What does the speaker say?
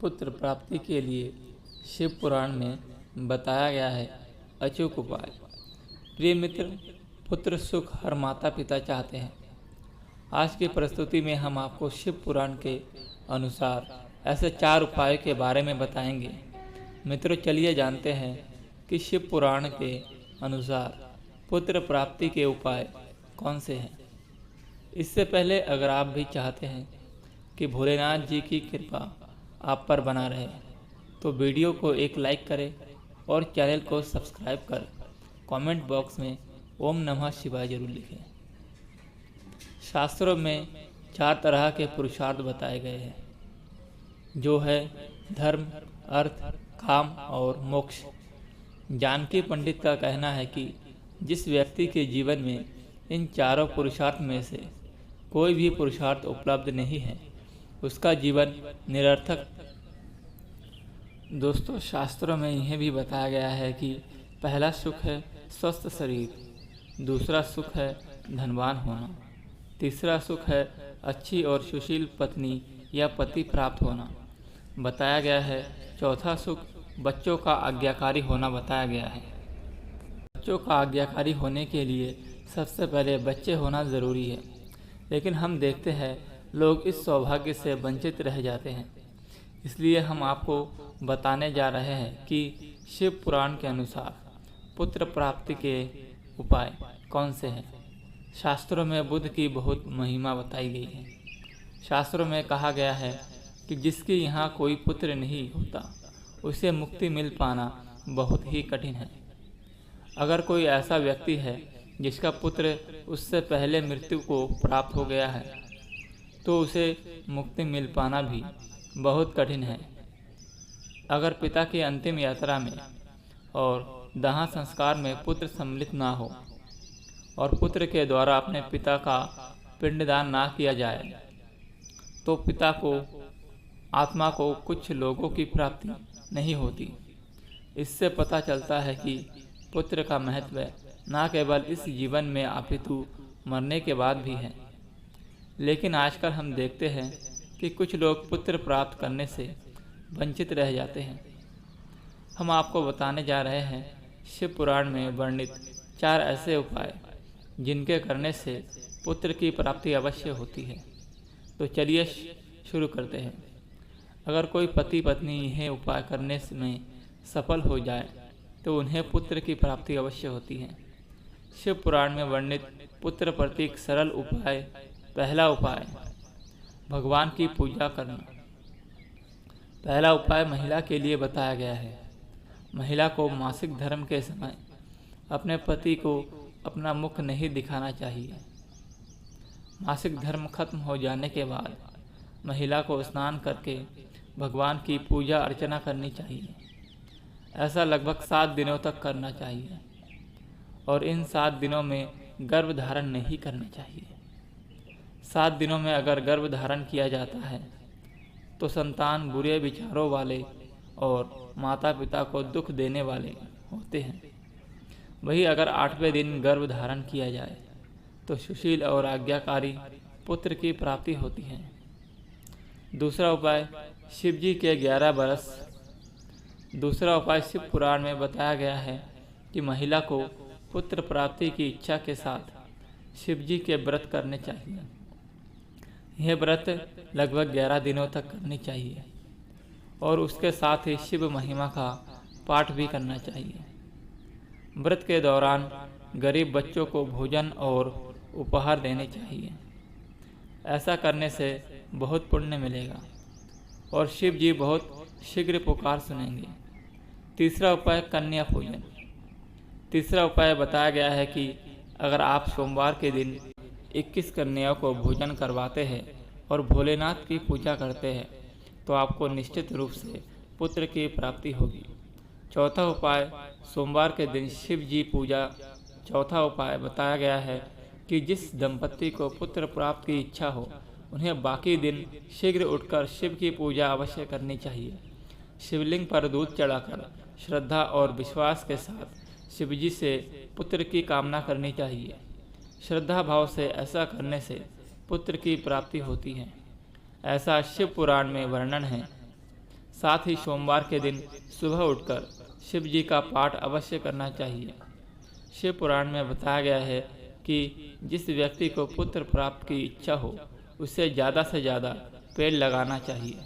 पुत्र प्राप्ति के लिए शिव पुराण में बताया गया है अचूक उपाय। प्रिय मित्र, पुत्र सुख हर माता पिता चाहते हैं। आज की प्रस्तुति में हम आपको शिव पुराण के अनुसार ऐसे 4 उपायों के बारे में बताएंगे। मित्रों, चलिए जानते हैं कि शिव पुराण के अनुसार पुत्र प्राप्ति के उपाय कौन से हैं। इससे पहले अगर आप भी चाहते हैं कि भोलेनाथ जी की कृपा आप पर बना रहे तो वीडियो को एक लाइक करें और चैनल को सब्सक्राइब कर कमेंट बॉक्स में ओम नमः शिवाय जरूर लिखें। शास्त्रों में 4 तरह के पुरुषार्थ बताए गए हैं, जो है धर्म, अर्थ, काम और मोक्ष। जानकी पंडित का कहना है कि जिस व्यक्ति के जीवन में इन चारों पुरुषार्थ में से कोई भी पुरुषार्थ उपलब्ध नहीं है, उसका जीवन निरर्थक। दोस्तों, शास्त्रों में यह भी बताया गया है कि पहला सुख है स्वस्थ शरीर, दूसरा सुख है धनवान होना, तीसरा सुख है अच्छी और सुशील पत्नी या पति प्राप्त होना बताया गया है। चौथा सुख बच्चों का आज्ञाकारी होना बताया गया है। बच्चों का आज्ञाकारी होने के लिए सबसे पहले बच्चे होना ज़रूरी है, लेकिन हम देखते हैं लोग इस सौभाग्य से वंचित रह जाते हैं। इसलिए हम आपको बताने जा रहे हैं कि शिव पुराण के अनुसार पुत्र प्राप्ति के उपाय कौन से हैं। शास्त्रों में बुद्ध की बहुत महिमा बताई गई है। शास्त्रों में कहा गया है कि जिसके यहाँ कोई पुत्र नहीं होता उसे मुक्ति मिल पाना बहुत ही कठिन है। अगर कोई ऐसा व्यक्ति है जिसका पुत्र उससे पहले मृत्यु को प्राप्त हो गया है तो उसे मुक्ति मिल पाना भी बहुत कठिन है। अगर पिता की अंतिम यात्रा में और दाह संस्कार में पुत्र सम्मिलित ना हो और पुत्र के द्वारा अपने पिता का पिंडदान ना किया जाए तो पिता को आत्मा को कुछ लोगों की प्राप्ति नहीं होती। इससे पता चलता है कि पुत्र का महत्व न केवल इस जीवन में अपितु मरने के बाद भी है। लेकिन आजकल हम देखते हैं कि कुछ लोग पुत्र प्राप्त करने से वंचित रह जाते हैं। हम आपको बताने जा रहे हैं शिव पुराण में वर्णित 4 ऐसे उपाय जिनके करने से पुत्र की प्राप्ति अवश्य होती है। तो चलिए शुरू करते हैं। अगर कोई पति पत्नी यह उपाय करने में सफल हो जाए तो उन्हें पुत्र की प्राप्ति अवश्य होती है। शिव पुराण में वर्णित पुत्र प्रति सरल उपाय। पहला उपाय, भगवान की पूजा करना। पहला उपाय महिला के लिए बताया गया है। महिला को मासिक धर्म के समय अपने पति को अपना मुख नहीं दिखाना चाहिए। मासिक धर्म खत्म हो जाने के बाद महिला को स्नान करके भगवान की पूजा अर्चना करनी चाहिए। ऐसा लगभग 7 दिनों तक करना चाहिए और इन 7 दिनों में गर्भ धारण नहीं करना चाहिए। 7 दिनों में अगर गर्भ धारण किया जाता है तो संतान बुरे विचारों वाले और माता पिता को दुख देने वाले होते हैं। वहीं अगर 8वें दिन गर्भ धारण किया जाए तो सुशील और आज्ञाकारी पुत्र की प्राप्ति होती है। दूसरा उपाय, शिव जी के 11 बरस। दूसरा उपाय शिव पुराण में बताया गया है कि महिला को पुत्र प्राप्ति की इच्छा के साथ शिव जी के व्रत करने चाहिए। यह व्रत लगभग 11 दिनों तक करनी चाहिए और उसके साथ ही शिव महिमा का पाठ भी करना चाहिए। व्रत के दौरान गरीब बच्चों को भोजन और उपहार देने चाहिए। ऐसा करने से बहुत पुण्य मिलेगा और शिव जी बहुत शीघ्र पुकार सुनेंगे। तीसरा उपाय, कन्या पूजन। तीसरा उपाय बताया गया है कि अगर आप सोमवार के दिन 21 कन्याओं को भोजन करवाते हैं और भोलेनाथ की पूजा करते हैं तो आपको निश्चित रूप से पुत्र की प्राप्ति होगी। चौथा उपाय, सोमवार के दिन शिव जी पूजा। चौथा उपाय बताया गया है कि जिस दंपति को पुत्र प्राप्त की इच्छा हो उन्हें बाकी दिन शीघ्र उठकर शिव की पूजा अवश्य करनी चाहिए। शिवलिंग पर दूध चढ़ाकर श्रद्धा और विश्वास के साथ शिवजी से पुत्र की कामना करनी चाहिए। श्रद्धा भाव से ऐसा करने से पुत्र की प्राप्ति होती है। ऐसा शिव पुराण में वर्णन है। साथ ही सोमवार के दिन सुबह उठकर शिव जी का पाठ अवश्य करना चाहिए। शिव पुराण में बताया गया है कि जिस व्यक्ति को पुत्र प्राप्त की इच्छा हो उसे ज़्यादा से ज़्यादा पेड़ लगाना चाहिए।